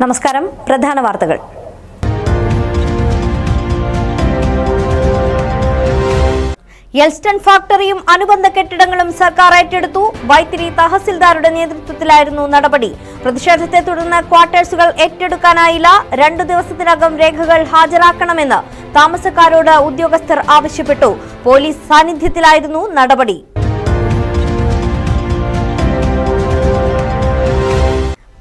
നമസ്കാരം. പ്രധാന വാർത്തകൾ. എൽസ്റ്റൺ ഫാക്ടറിയും അനുബന്ധ കെട്ടിടങ്ങളും സർക്കാർ ഏറ്റെടുത്തു. വൈത്തിരി തഹസിൽദാരുടെ നേതൃത്വത്തിലായിരുന്നു നടപടി. പ്രതിഷേധത്തെ തുടർന്ന് ക്വാർട്ടേഴ്സുകൾ ഏറ്റെടുക്കാനായില്ല. 2 ദിവസത്തിനകം രേഖകൾ ഹാജരാക്കണമെന്ന് താമസക്കാരോട് ഉദ്യോഗസ്ഥർ ആവശ്യപ്പെട്ടു. പോലീസ് സാന്നിധ്യത്തിലായിരുന്നു നടപടി.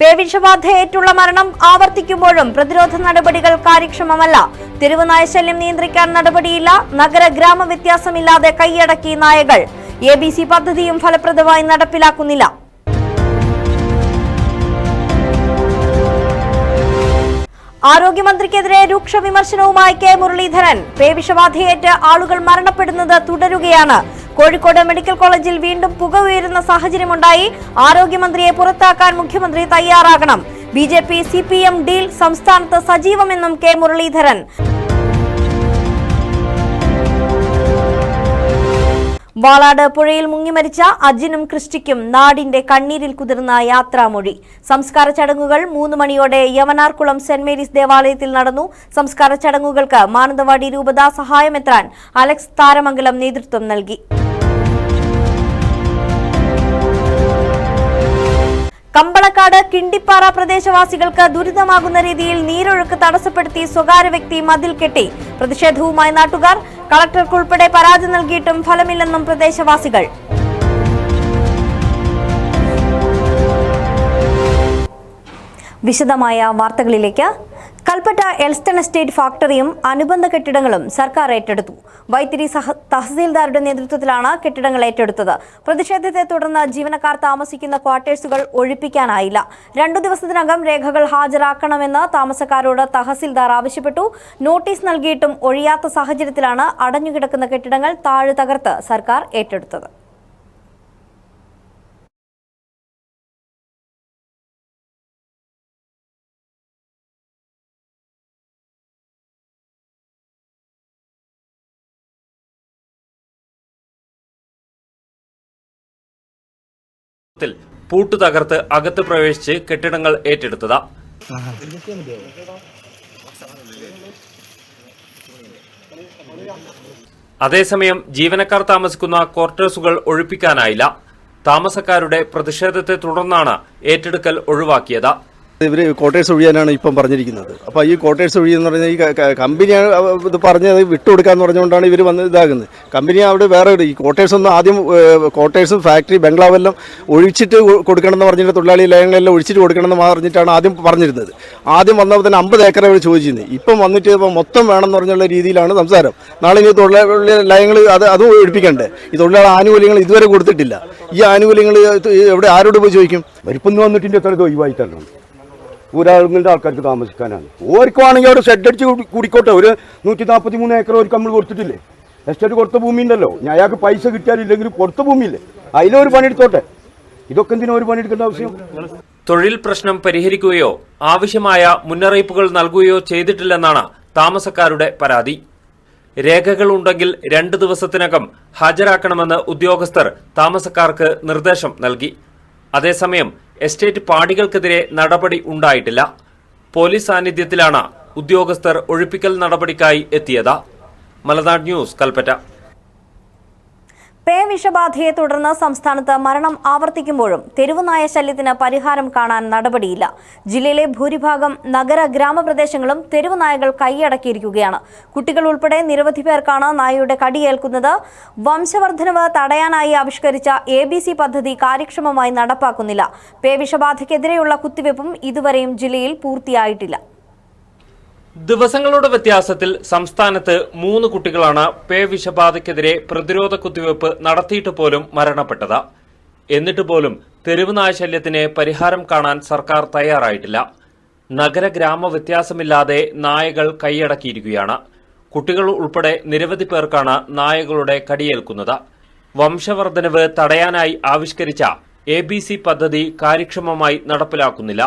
പേവിഷബാധയേറ്റുള്ള മരണം ആവർത്തിക്കുമ്പോഴും പ്രതിരോധ നടപടികൾ കാര്യക്ഷമമല്ല. തെരുവ് നായശല്യം നിയന്ത്രിക്കാൻ നടപടിയില്ല. നഗര ഗ്രാമ വ്യത്യാസമില്ലാതെ കൈയടക്കി നായകൾ. ABC പദ്ധതിയും ഫലപ്രദമായി നടപ്പിലാക്കുന്നില്ല. ആരോഗ്യമന്ത്രിക്കെതിരെ രൂക്ഷ വിമർശനവുമായി കെ മുരളീധരൻ. പേവിഷബാധയേറ്റ് ആളുകൾ മരണപ്പെടുന്നത് തുടരുകയാണ്. കോഴിക്കോട് മെഡിക്കൽ കോളേജിൽ വീണ്ടും പുക ഉയരുന്ന സാഹചര്യമുണ്ടായി. ആരോഗ്യമന്ത്രിയെ പുറത്താക്കാൻ മുഖ്യമന്ത്രി തയ്യാറാകണം. BJP CPM ഡീൽ സംസ്ഥാനത്ത് സജീവമെന്നും കെ മുരളീധരൻ. വാളാട് പുഴയിൽ മുങ്ങിമരിച്ച അജിനും ക്രിസ്റ്റിക്കും നാടിന്റെ കണ്ണീരിൽ കുതിർന്ന യാത്രാമൊഴി. സംസ്കാര ചടങ്ങുകൾ 3 മണിയോടെ യവനാർകുളം സെന്റ് മേരീസ് ദേവാലയത്തിൽ നടന്നു. സംസ്കാര ചടങ്ങുകൾക്ക് മാനന്തവാടി രൂപതാ സഹായമെത്രാൻ അലക്സ് താരമംഗലം നേതൃത്വം നൽകി. കമ്പളക്കാട് കിണ്ടിപ്പാറ പ്രദേശവാസികൾക്ക് ദുരിതമാകുന്ന രീതിയിൽ നീരൊഴുക്ക് തടസ്സപ്പെടുത്തി സ്വകാര്യ വ്യക്തി മതിൽ കെട്ടി. പ്രതിഷേധവുമായി നാട്ടുകാർ. കളക്ടർക്കുൾപ്പെടെ പരാതി നൽകിയിട്ടും ഫലമില്ലെന്നും പ്രദേശവാസികൾ. വിശദമായ വാർത്തകളിലേക്ക്. കൽപ്പറ്റ എൽസ്റ്റൺ എസ്റ്റേറ്റ് ഫാക്ടറിയും അനുബന്ധ കെട്ടിടങ്ങളും സർക്കാർ ഏറ്റെടുത്തു. വൈത്തിരി തഹസിൽദാരുടെ നേതൃത്വത്തിലാണ് കെട്ടിടങ്ങൾ ഏറ്റെടുത്തത്. പ്രതിഷേധത്തെ തുടർന്ന് ജീവനക്കാർ താമസിക്കുന്ന ക്വാർട്ടേഴ്സുകൾ ഒഴിപ്പിക്കാനായില്ല. 2 ദിവസത്തിനകം രേഖകൾ ഹാജരാക്കണമെന്ന് താമസക്കാരോട് തഹസിൽദാർ ആവശ്യപ്പെട്ടു. നോട്ടീസ് നൽകിയിട്ടും ഒഴിയാത്ത സാഹചര്യത്തിലാണ് അടഞ്ഞുകിടക്കുന്ന കെട്ടിടങ്ങൾ താഴെ തകർത്ത് സർക്കാർ ഏറ്റെടുത്തത്. പൂട്ടു തകർത്ത് അകത്ത് പ്രവേശിച്ച് കെട്ടിടങ്ങൾ ഏറ്റെടുത്തതാ. അതേസമയം ജീവനക്കാർ താമസിക്കുന്ന ക്വാർട്ടേഴ്സുകൾ ഒഴിപ്പിക്കാനായില്ല. താമസക്കാരുടെ പ്രതിഷേധത്തെ തുടർന്നാണ് ഏറ്റെടുക്കൽ ഒഴിവാക്കിയത്. ഇവർ ക്വാർട്ടേഴ്സ് ഒഴിയാനാണ് ഇപ്പം പറഞ്ഞിരിക്കുന്നത്. അപ്പോൾ ഈ ക്വാർട്ടേഴ്സ് ഒഴിയെന്ന് പറഞ്ഞാൽ ഈ കമ്പനിയാണ് ഇത് പറഞ്ഞത് വിട്ടുകൊടുക്കാന്ന് പറഞ്ഞുകൊണ്ടാണ് ഇവർ വന്ന് ഇതാകുന്നത്. കമ്പനി അവിടെ വേറെ ഈ ക്വാർട്ടേഴ്സ് ഒന്നും ആദ്യം ക്വാർട്ടേഴ്സും ഫാക്ടറി ബംഗ്ലാവെല്ലാം ഒഴിച്ചിട്ട് കൊടുക്കണമെന്ന് പറഞ്ഞിട്ട് തൊഴിലാളി ലയങ്ങളെല്ലാം ഒഴിച്ചിട്ട് കൊടുക്കണമെന്ന് പറഞ്ഞിട്ടാണ് ആദ്യം പറഞ്ഞിരുന്നത്. ആദ്യം വന്നപ്പോൾ തന്നെ 50 ഏക്കർ അവർ ചോദിച്ചിരുന്നത്. ഇപ്പം വന്നിട്ട് ഇപ്പോൾ മൊത്തം വേണമെന്ന് പറഞ്ഞുള്ള രീതിയിലാണ് സംസാരം. നാളെ ഇനി തൊഴിലാളി ലയങ്ങൾ അതും ഒഴിപ്പിക്കണ്ടേ? ഈ തൊഴിലാളി ആനുകൂല്യങ്ങൾ ഇതുവരെ കൊടുത്തിട്ടില്ല. ഈ ആനുകൂല്യങ്ങൾ എവിടെ ആരോട് പോയി ചോദിക്കും? വരിപ്പൊന്ന് വന്നിട്ട് എത്ര ഒഴിവായി തരണം. ഒരാളുകളുടെ ആൾക്കാർക്ക് താമസിക്കാനാണ്. ഓർക്കുവാണെങ്കിൽ അവിടെ ഷെഡ് അടിച്ച് കൂടിക്കോട്ടെ. ഒരു 143 ഏക്കർ ഒരു നമ്മൾ കൊടുത്തിട്ടില്ലേ? എസ്റ്റേറ്റ് കൊടുത്ത ഭൂമി ഉണ്ടല്ലോ. ഞാൻ അയാൾക്ക് പൈസ കിട്ടിയാലില്ലെങ്കിൽ കൊടുത്ത ഭൂമിയില്ലേ, അതിലൊരു പണിയെടുത്തോട്ടെ. ഇതൊക്കെ എന്തിനാ ഒരു പണിയെടുക്കേണ്ട ആവശ്യം? തൊഴിൽ പ്രശ്നം പരിഹരിക്കുകയോ ആവശ്യമായ മുന്നറിയിപ്പുകൾ നൽകുകയോ ചെയ്തിട്ടില്ലെന്നാണ് താമസക്കാരുടെ പരാതി. രേഖകൾ ഉണ്ടെങ്കിൽ 2 ദിവസത്തിനകം ഹാജരാക്കണമെന്ന് ഉദ്യോഗസ്ഥർ താമസക്കാർക്ക് നിർദ്ദേശം നൽകി. അതേസമയം എസ്റ്റേറ്റ് പാടികൾക്കെതിരെ നടപടി ഉണ്ടായിട്ടില്ല. പോലീസ് സാന്നിധ്യത്തിലാണ് ഉദ്യോഗസ്ഥർ ഒഴിപ്പിക്കൽ നടപടിക്കായി എത്തിയത്. മലനാട് ന്യൂസ്, കൽപ്പറ്റ. പേവിഷബാധയെ തുടർന്ന് സംസ്ഥാനത്ത് മരണം ആവർത്തിക്കുമ്പോഴും തെരുവ് നായ ശല്യത്തിന് പരിഹാരം കാണാൻ നടപടിയില്ല. ജില്ലയിലെ ഭൂരിഭാഗം നഗര ഗ്രാമപ്രദേശങ്ങളും തെരുവ് നായകൾ കൈയടക്കിയിരിക്കുകയാണ്. കുട്ടികൾ ഉൾപ്പെടെ നിരവധി പേർക്കാണ് നായയുടെ കടിയേൽക്കുന്നത്. വംശവർദ്ധനവ് തടയാനായി ആവിഷ്കരിച്ച ABC പദ്ധതി കാര്യക്ഷമമായി നടപ്പാക്കുന്നില്ല. പേവിഷബാധയ്ക്കെതിരെയുള്ള കുത്തിവയ്പും ഇതുവരെയും ജില്ലയിൽ പൂർത്തിയായിട്ടില്ല. ദിവസങ്ങളുടെ വ്യത്യാസത്തിൽ സംസ്ഥാനത്ത് 3 കുട്ടികളാണ് പേവിഷബാധയ്ക്കെതിരെ പ്രതിരോധ കുത്തിവയ്പ് നടത്തിയിട്ട് പോലും മരണപ്പെട്ടത്. എന്നിട്ട് പോലും തെരുവ് നായശല്യത്തിന് പരിഹാരം കാണാൻ സർക്കാർ തയ്യാറായിട്ടില്ല. നഗര ഗ്രാമ വ്യത്യാസമില്ലാതെ നായകൾ കൈയടക്കിയിരിക്കുകയാണ്. കുട്ടികൾ ഉൾപ്പെടെ നിരവധി പേർക്കാണ് നായകളുടെ കടിയേൽക്കുന്നത്. വംശവർദ്ധനവ് തടയാനായി ആവിഷ്കരിച്ച ABC പദ്ധതി കാര്യക്ഷമമായി നടപ്പിലാക്കുന്നില്ല.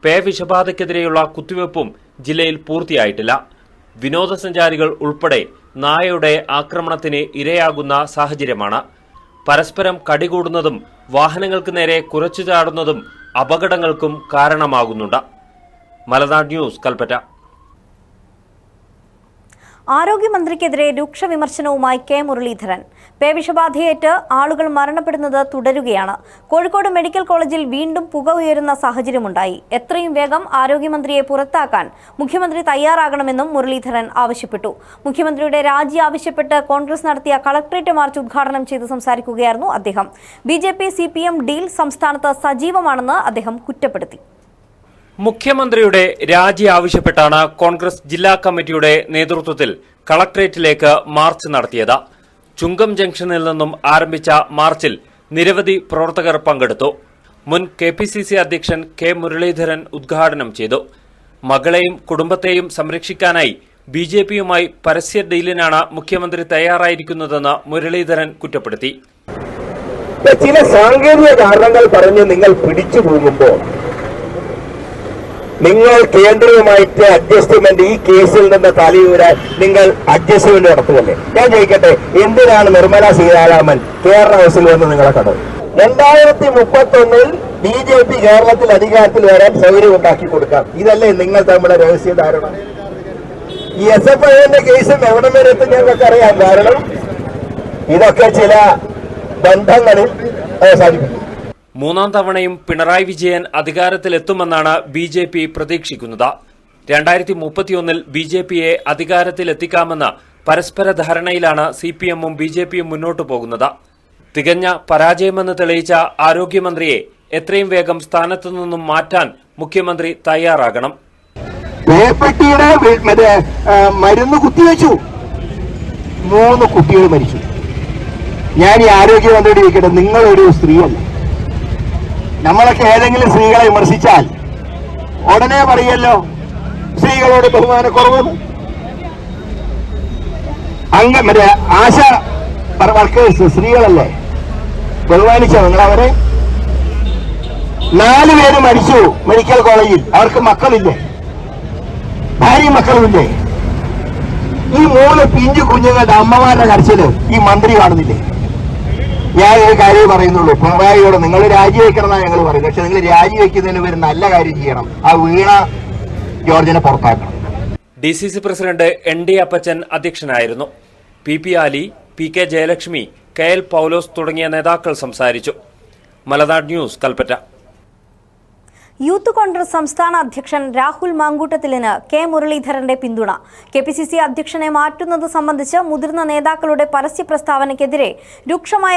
പേവിഷബാധയ്ക്കെതിരെയുള്ള കുത്തിവയ്പും ജില്ലയിൽ പൂർത്തിയായിട്ടില്ല. വിനോദസഞ്ചാരികൾ ഉൾപ്പെടെ നായയുടെ ആക്രമണത്തിന് ഇരയാകുന്ന സാഹചര്യമാണ്. പരസ്പരം കടികൂടുന്നതും വാഹനങ്ങൾക്ക് നേരെ കുരച്ചു ചാടുന്നതും അപകടങ്ങൾക്കും കാരണമാകുന്നുണ്ട്. മലനാട് ന്യൂസ്, കൽപ്പറ്റ. ആരോഗ്യമന്ത്രിക്കെതിരെ രൂക്ഷ വിമർശനവുമായി കെ മുരളീധരൻ. പേവിഷബാധയേറ്റ് ആളുകൾ മരണപ്പെടുന്നത് തുടരുകയാണ്. കോഴിക്കോട് മെഡിക്കൽ കോളേജിൽ വീണ്ടും പുക ഉയരുന്ന സാഹചര്യമുണ്ടായി. എത്രയും വേഗം ആരോഗ്യമന്ത്രിയെ പുറത്താക്കാൻ മുഖ്യമന്ത്രി തയ്യാറാകണമെന്നും മുരളീധരൻ ആവശ്യപ്പെട്ടു. മുഖ്യമന്ത്രിയുടെ രാജി ആവശ്യപ്പെട്ട് കോൺഗ്രസ് നടത്തിയ കളക്ടറേറ്റ് മാർച്ച് ഉദ്ഘാടനം ചെയ്ത് സംസാരിക്കുകയായിരുന്നു അദ്ദേഹം. BJP-CPM ഡീൽ സംസ്ഥാനത്ത് സജീവമാണെന്ന് അദ്ദേഹം കുറ്റപ്പെടുത്തി. മുഖ്യമന്ത്രിയുടെ രാജി ആവശ്യപ്പെട്ടാണ് കോൺഗ്രസ് ജില്ലാ കമ്മിറ്റിയുടെ നേതൃത്വത്തിൽ കളക്ടറേറ്റിലേക്ക് മാർച്ച് നടത്തിയത്. ചുങ്കം ജംഗ്ഷനിൽ നിന്നും ആരംഭിച്ച മാർച്ചിൽ നിരവധി പ്രവർത്തകർ പങ്കെടുത്തു. മുൻ KPCC അധ്യക്ഷൻ കെ മുരളീധരൻ ഉദ്ഘാടനം ചെയ്തു. മകളെയും കുടുംബത്തെയും സംരക്ഷിക്കാനായി BJP-യുമായി പരസ്യ ഡീലിനാണ് മുഖ്യമന്ത്രി തയ്യാറായിരിക്കുന്നതെന്ന് മുരളീധരൻ കുറ്റപ്പെടുത്തി. ചില സാങ്കേതിക കാരണങ്ങൾ പറഞ്ഞ് നിങ്ങൾ പിടിച്ചു പോകുമ്പോൾ നിങ്ങൾ കേന്ദ്രവുമായിട്ട് അഡ്ജസ്റ്റ്മെന്റ് ഈ കേസിൽ നിന്ന് തലയൂരാൻ നിങ്ങൾ അഡ്ജസ്റ്റ്മെന്റ് നടത്തുകയല്ലേ? ഞാൻ ചോദിക്കട്ടെ, എന്തിനാണ് നിർമ്മല സീതാരാമൻ കേരള ഹൗസിൽ വന്ന് നിങ്ങളെ കണ്ടത്? 2031 BJP കേരളത്തിൽ അധികാരത്തിൽ വരാൻ സൗകര്യം ഉണ്ടാക്കി കൊടുക്കാം. ഇതല്ലേ നിങ്ങൾ തമ്മിലെ രഹസ്യ ധാരണ? ഈ SFIന്റെ കേസും എവിടെ വരെ എത്തും ഞങ്ങൾക്ക് അറിയാം. കാരണം ഇതൊക്കെ ചില ബന്ധങ്ങളിൽ അവസാനിപ്പിക്കും. മൂന്നാം തവണയും പിണറായി വിജയൻ അധികാരത്തിലെത്തുമെന്നാണ് BJP പ്രതീക്ഷിക്കുന്നത്. 2031 BJP-യെ അധികാരത്തിലെത്തിക്കാമെന്ന പരസ്പര ധാരണയിലാണ് CPM-ഉം BJP-യും മുന്നോട്ടു പോകുന്നത്. തികഞ്ഞ പരാജയമെന്ന് തെളിയിച്ച ആരോഗ്യമന്ത്രിയെ എത്രയും വേഗം സ്ഥാനത്തു നിന്നും മാറ്റാൻ മുഖ്യമന്ത്രി തയ്യാറാകണം. മരുന്ന് കുത്തിവെച്ചു, 3 കുട്ടികൾ മരിച്ചു. ഞാൻ ഈ ആരോഗ്യമന്ത്രിയോട് ചോദിക്കട്ടെ, നിങ്ങളൊരു സ്ത്രീയല്ല? നമ്മളൊക്കെ ഏതെങ്കിലും സ്ത്രീകളെ വിമർശിച്ചാൽ ഉടനെ പറയല്ലോ സ്ത്രീകളോട് ബഹുമാനക്കുറവ്. ആശ വർക്കേഴ്സ് സ്ത്രീകളല്ലേ? ബഹുമാനിച്ചോ നിങ്ങളവരെ? 4 പേര് മരിച്ചു മെഡിക്കൽ കോളേജിൽ. അവർക്ക് മക്കളില്ലേ? ഭാര്യയും മക്കളുമില്ലേ? ഈ 3 പിഞ്ചു കുഞ്ഞുങ്ങളുടെ അമ്മമാരുടെ കരച്ചില് ഈ മന്ത്രി കാണുന്നില്ലേ? ഞാൻ ഒരു കാര്യം പറയുന്നുള്ളൂ, പിണറായിയോട് നിങ്ങൾ രാജിവെക്കണം എന്നാണ് ഞങ്ങൾ പറയുന്നത്. പക്ഷെ നിങ്ങൾ രാജിവെക്കുന്നതിന് ഒരു നല്ല കാര്യം ചെയ്യണം. ആ വീണ ജോർജിനെ പുറത്താക്കണം. DCC പ്രസിഡന്റ് ND അപ്പച്ചൻ അധ്യക്ഷനായിരുന്നു. PP ആലി, PK ജയലക്ഷ്മി, KL പൗലോസ് തുടങ്ങിയ നേതാക്കൾ സംസാരിച്ചു. മലനാട് ന്യൂസ്, കൽപ്പറ്റ. യൂത്ത് കോൺഗ്രസ് സംസ്ഥാന അധ്യക്ഷൻ രാഹുൽ മാങ്കൂട്ടത്തിലിന് കെ മുരളീധരന്റെ പിന്തുണ. KPCC അധ്യക്ഷനെ മാറ്റുന്നത് സംബന്ധിച്ച് മുതിർന്ന നേതാക്കളുടെ പരസ്യ പ്രസ്താവനയ്ക്കെതിരെ രൂക്ഷമായ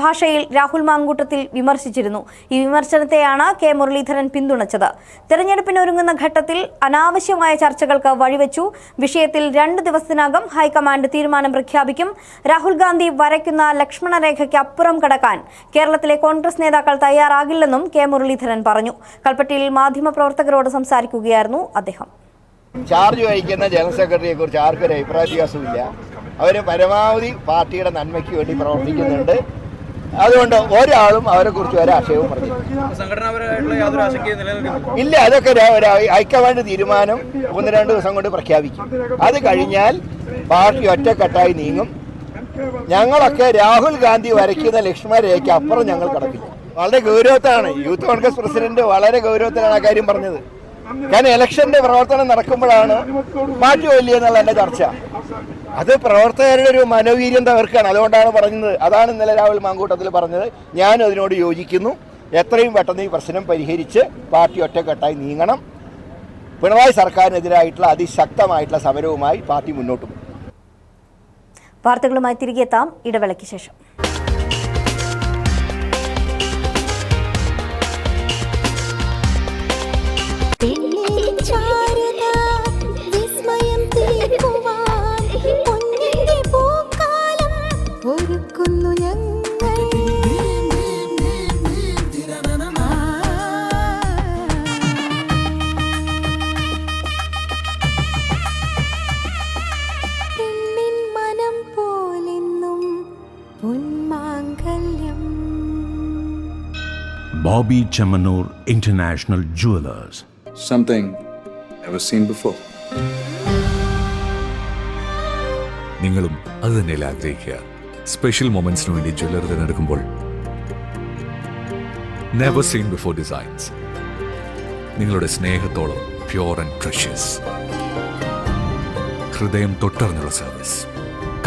ഭാഷയിൽ രാഹുൽ മാങ്കൂട്ടത്തിൽ വിമർശിച്ചിരുന്നു. ഈ വിമർശനത്തെയാണ് കെ മുരളീധരൻ പിന്തുണച്ചത്. തെരഞ്ഞെടുപ്പിനൊരുങ്ങുന്ന ഘട്ടത്തിൽ അനാവശ്യമായ ചർച്ചകൾക്ക് വഴിവെച്ചു. വിഷയത്തിൽ 2 ദിവസത്തിനകം ഹൈക്കമാൻഡ് തീരുമാനം പ്രഖ്യാപിക്കും. രാഹുൽ ഗാന്ധി വരയ്ക്കുന്ന ലക്ഷ്മണരേഖയ്ക്ക് അപ്പുറം കടക്കാൻ കേരളത്തിലെ കോൺഗ്രസ് നേതാക്കൾ തയ്യാറാകില്ലെന്നും കെ മുരളീധരൻ പറഞ്ഞു. കൽപ്പറ്റയിൽ മാധ്യമപ്രവർത്തകരോട് സംസാരിക്കുകയായിരുന്നു അദ്ദേഹം. ചാർജ് വഹിക്കുന്ന ജനറൽ സെക്രട്ടറിയെ കുറിച്ച് ആർക്കൊരു അഭിപ്രായ വ്യത്യാസമില്ല. അവർ പരമാവധി പാർട്ടിയുടെ നന്മയ്ക്ക് വേണ്ടി പ്രവർത്തിക്കുന്നുണ്ട്. അതുകൊണ്ട് ഒരാളും അവരെ കുറിച്ച് ഒരാശയവും പറഞ്ഞു ഇല്ല. അതൊക്കെ ഹൈക്കമാൻഡ് തീരുമാനം 1-2 ദിവസം കൊണ്ട് പ്രഖ്യാപിക്കും. അത് കഴിഞ്ഞാൽ പാർട്ടി ഒറ്റക്കെട്ടായി നീങ്ങും. ഞങ്ങളൊക്കെ രാഹുൽ ഗാന്ധി വരയ്ക്കുന്ന ലക്ഷ്മണരേഖയ്ക്ക് അപ്പുറം ഞങ്ങൾ കടക്കില്ല. വളരെ ഗൗരവത്താണ് യൂത്ത് കോൺഗ്രസ് പ്രസിഡന്റ്, വളരെ ഗൗരവത്തിലാണ് ആ കാര്യം പറഞ്ഞത്. കാരണം ഇലക്ഷന്റെ പ്രവർത്തനം നടക്കുമ്പോഴാണ് മാറ്റുമില്ല എന്നുള്ള എന്റെ ചർച്ച. അത് പ്രവർത്തകരുടെ ഒരു മനോവീര്യം തകർക്കാണ്. അതുകൊണ്ടാണ് പറഞ്ഞത്. അതാണ് ഇന്നലെ രാഹുൽ മാങ്കൂട്ടത്തിൽ പറഞ്ഞത്. ഞാൻ അതിനോട് യോജിക്കുന്നു. എത്രയും പെട്ടെന്ന് ഈ പ്രശ്നം പരിഹരിച്ച് പാർട്ടി ഒറ്റക്കെട്ടായി നീങ്ങണം. പിണറായി സർക്കാരിനെതിരായിട്ടുള്ള അതിശക്തമായിട്ടുള്ള സമരവുമായി പാർട്ടി മുന്നോട്ട് പോകും. വാർത്തകളുമായി തിരികെ എത്താം ഇടവേളയ്ക്ക് ശേഷം. Bobby Chamanur International Jewelers. Something never seen before. നിങ്ങളും അത് തന്നെയല്ലേ ആഗ്രഹിക്കുക? സ്പെഷ്യൽ മൊമെന്റ്സിന് വേണ്ടി ജ്വല്ലറി തിരഞ്ഞെടുക്കുമ്പോൾ നെവർ സീൻ ബിഫോർ ഡിസൈൻസ് നിങ്ങളുടെ സ്നേഹത്തോളം പ്യൂർ ആൻഡ് പ്രഷ്യസ്. ഹൃദയം തൊട്ടറിഞ്ഞുള്ള സർവീസ്.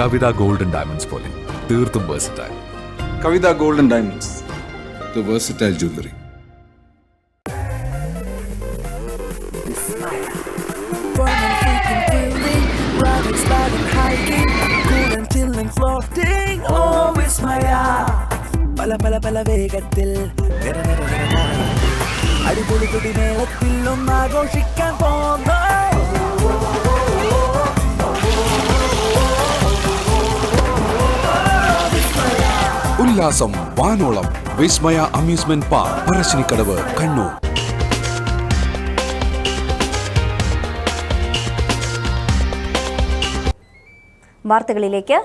കവിത ഗോൾഡൻ ഡയമണ്ട്സ് പോലെ തീർത്തും versatile. Kavita Gold and Diamonds, the versatile jewelry. പല വേഗത്തിൽ അടിപൊളി തുടിമേളത്തിൽ ഒന്നാഘോഷിക്കാൻ പോകുന്നു. ഉല്ലാസം വാനോളം. വിസ്മയ അമ്യൂസ്മെന്റ് പാർക്ക്, പറശ്ശിനിക്കടവ്, കണ്ണൂർ. വാർത്തകളിലേക്ക്.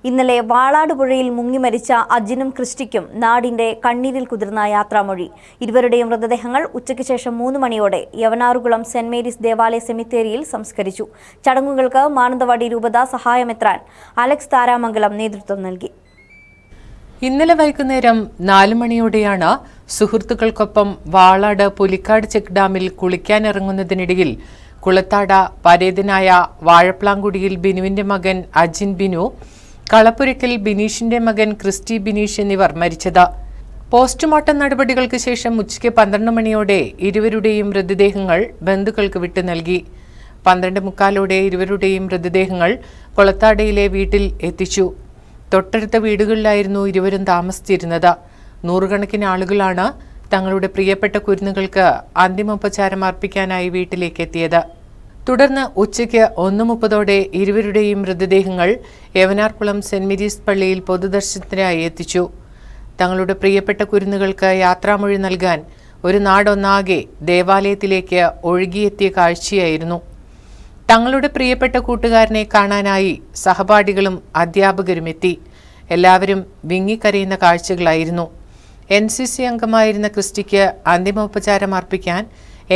ഇന്നലെ വാളാട് പുഴയിൽ മുങ്ങിമരിച്ച അജിനും ക്രിസ്റ്റിക്കും നാടിന്റെ കണ്ണീരിൽ കുതിർന്ന യാത്രാമൊഴി. ഇരുവരുടെയും മൃതദേഹങ്ങൾ ഉച്ചയ്ക്ക് ശേഷം 3 മണിയോടെ യവനാറുകുളം സെന്റ് മേരീസ് ദേവാലയ സെമിത്തേരിയിൽ സംസ്കരിച്ചു. ചടങ്ങുകൾക്ക് മാനന്തവാടി രൂപത സഹായമെത്രാൻ അലക്സ് താരാമംഗലം നേതൃത്വം നൽകി. ഇന്നലെ വൈകുന്നേരം 4 മണിയോടെയാണ് സുഹൃത്തുക്കൾക്കൊപ്പം വാളാട് പുലിക്കാട് ചെക്ക് ഡാമിൽ കുളിക്കാനിറങ്ങുന്നതിനിടയിൽ കുളത്താട പരേതനായ വാഴപ്ലാങ്കുടിയിൽ ബിനുവിന്റെ മകൻ അജിൻ ബിനു, കളപ്പുരയ്ക്കൽ ബിനീഷിന്റെ മകൻ ക്രിസ്റ്റി ബിനീഷ് എന്നിവർ മരിച്ചത്. പോസ്റ്റ്മോർട്ടം നടപടികൾക്ക് ശേഷം ഉച്ചയ്ക്ക് 12 മണിയോടെ ഇരുവരുടെയും മൃതദേഹങ്ങൾ ബന്ധുക്കൾക്ക് വിട്ടു നൽകി. 12:45 ഇരുവരുടെയും മൃതദേഹങ്ങൾ കൊളത്താടയിലെ വീട്ടിൽ എത്തിച്ചു. തൊട്ടടുത്ത വീടുകളിലായിരുന്നു ഇരുവരും താമസിച്ചിരുന്നത്. 100 കണക്കിന് ആളുകളാണ് തങ്ങളുടെ പ്രിയപ്പെട്ട കുരുന്നുകൾക്ക് അന്തിമോപചാരം അർപ്പിക്കാനായി വീട്ടിലേക്ക് എത്തിയത്. തുടർന്ന് ഉച്ചയ്ക്ക് 1:30 ഇരുവരുടെയും മൃതദേഹങ്ങൾ യവനാർകുളം സെന്റ് മേരീസ് പള്ളിയിൽ പൊതുദർശനത്തിനായി എത്തിച്ചു. തങ്ങളുടെ പ്രിയപ്പെട്ട കുരുന്നുകൾക്ക് യാത്രാമൊഴി നൽകാൻ ഒരു നാടൊന്നാകെ ദേവാലയത്തിലേക്ക് ഒഴുകിയെത്തിയ കാഴ്ചയായിരുന്നു. തങ്ങളുടെ പ്രിയപ്പെട്ട കൂട്ടുകാരനെ കാണാനായി സഹപാഠികളും അധ്യാപകരും എത്തി. എല്ലാവരും വിങ്ങിക്കരയുന്ന കാഴ്ചകളായിരുന്നു. NCC അംഗമായിരുന്ന ക്രിസ്റ്റിക്ക് അന്തിമോപചാരം അർപ്പിക്കാൻ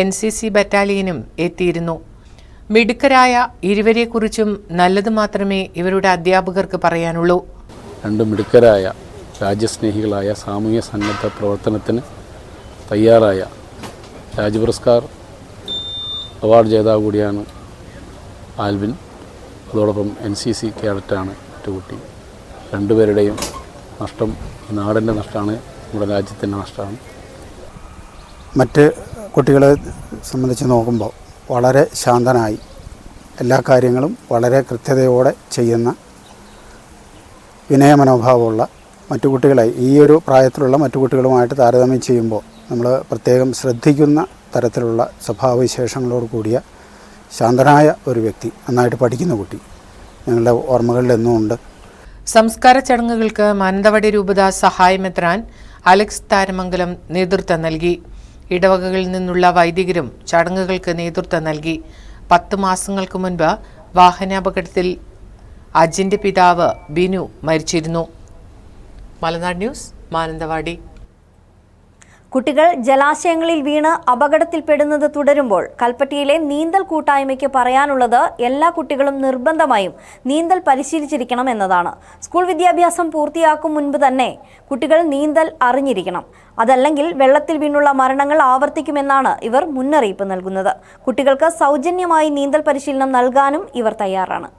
NCC ബറ്റാലിയനും എത്തിയിരുന്നു. മിടുക്കരായ ഇരുവരെക്കുറിച്ചും നല്ലത് മാത്രമേ ഇവരുടെ അധ്യാപകർക്ക് പറയാനുള്ളൂ. 2 മിടുക്കരായ രാജ്യസ്നേഹികളായ സാമൂഹ്യ സന്നദ്ധ പ്രവർത്തനത്തിന് തയ്യാറായ രാജ്യപുരസ്കാർ അവാർഡ് ജേതാവ് കൂടിയാണ് ആൽവിൻ. അതോടൊപ്പം NCC കേഡറ്റാണ് കുട്ടി. 2 പേരുടെയും നഷ്ടം നാടിൻ്റെ നഷ്ടമാണ്, നമ്മുടെ രാജ്യത്തിൻ്റെ നഷ്ടമാണ്. മറ്റ് കുട്ടികളെ സംബന്ധിച്ച് നോക്കുമ്പോൾ വളരെ ശാന്തനായി എല്ലാ കാര്യങ്ങളും വളരെ കൃത്യതയോടെ ചെയ്യുന്ന വിനയമനോഭാവമുള്ള മറ്റു കുട്ടികളെ ഈ ഒരു പ്രായത്തിലുള്ള മറ്റു കുട്ടികളുമായിട്ട് താരതമ്യം ചെയ്യുമ്പോൾ നമ്മൾ പ്രത്യേകം ശ്രദ്ധിക്കുന്ന തരത്തിലുള്ള സ്വഭാവവിശേഷങ്ങളോട് കൂടിയ ശാന്തനായ ഒരു വ്യക്തി, നന്നായിട്ട് പഠിക്കുന്ന കുട്ടി ഞങ്ങളുടെ ഓർമ്മകളിൽ എന്നും ഉണ്ട്. സംസ്കാര ചടങ്ങുകൾക്ക് മാനന്തവാടി രൂപത സഹായമെത്രാൻ അലക്സ് താരമംഗലം നേതൃത്വം നൽകി. ഇടവകകളിൽ നിന്നുള്ള വൈദികരും ചടങ്ങുകൾക്ക് നേതൃത്വം നൽകി. 10 മാസങ്ങൾക്ക് മുൻപ് വാഹനാപകടത്തിൽ അജിന്റെ പിതാവ് ബിനു മരിച്ചിരുന്നു. മലനാട് ന്യൂസ്, മാനന്തവാടി. കുട്ടികൾ ജലാശയങ്ങളിൽ വീണ് അപകടത്തിൽപ്പെടുന്നത് തുടരുമ്പോൾ കൽപ്പറ്റയിലെ നീന്തൽ കൂട്ടായ്മയ്ക്ക് പറയാനുള്ളത് എല്ലാ കുട്ടികളും നിർബന്ധമായും നീന്തൽ പരിശീലിച്ചിരിക്കണം എന്നതാണ്. സ്കൂൾ വിദ്യാഭ്യാസം പൂർത്തിയാക്കും മുൻപ് തന്നെ കുട്ടികൾ നീന്തൽ അറിഞ്ഞിരിക്കണം. അതല്ലെങ്കിൽ വെള്ളത്തിൽ വീണുള്ള മരണങ്ങൾ ആവർത്തിക്കുമെന്നാണ് ഇവർ മുന്നറിയിപ്പ് നൽകുന്നത്. കുട്ടികൾക്ക് സൗജന്യമായി നീന്തൽ പരിശീലനം നൽകാനും ഇവർ തയ്യാറാണ്.